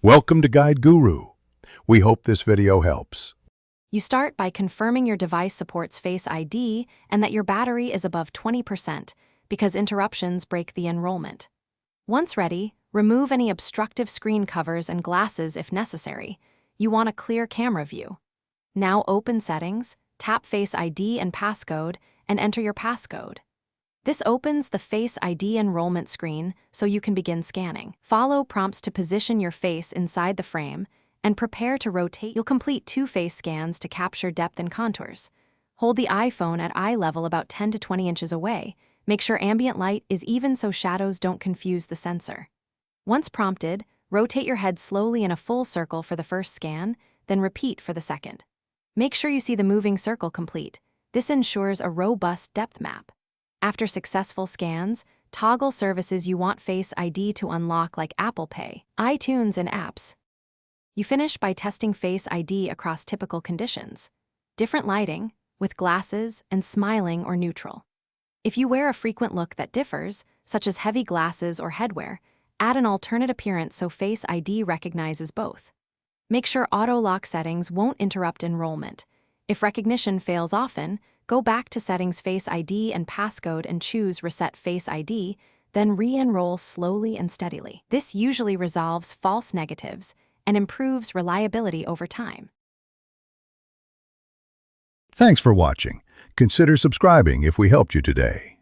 Welcome to Guide Guru. We hope this video helps. You start by confirming your device supports Face ID and that your battery is above 20% because interruptions break the enrollment. Once ready, remove any obstructive screen covers and glasses if necessary. You want a clear camera view. Now open Settings, tap Face ID and passcode, and enter your passcode. This opens the Face ID enrollment screen so you can begin scanning. Follow prompts to position your face inside the frame and prepare to rotate. You'll complete 2 face scans to capture depth and contours. Hold the iPhone at eye level about 10 to 20 inches away. Make sure ambient light is even so shadows don't confuse the sensor. Once prompted, rotate your head slowly in a full circle for the first scan, then repeat for the second. Make sure you see the moving circle complete. This ensures a robust depth map. After successful scans, toggle services you want Face ID to unlock like Apple Pay, iTunes, and apps. You finish by testing Face ID across typical conditions. Different lighting, with glasses, and smiling or neutral. If you wear a frequent look that differs, such as heavy glasses or headwear, add an alternate appearance so Face ID recognizes both. Make sure auto lock settings won't interrupt enrollment. If recognition fails often, go back to Settings Face ID and passcode and choose Reset Face ID, then re-enroll slowly and steadily. This usually resolves false negatives and improves reliability over time. Thanks for watching. Consider subscribing if we helped you today.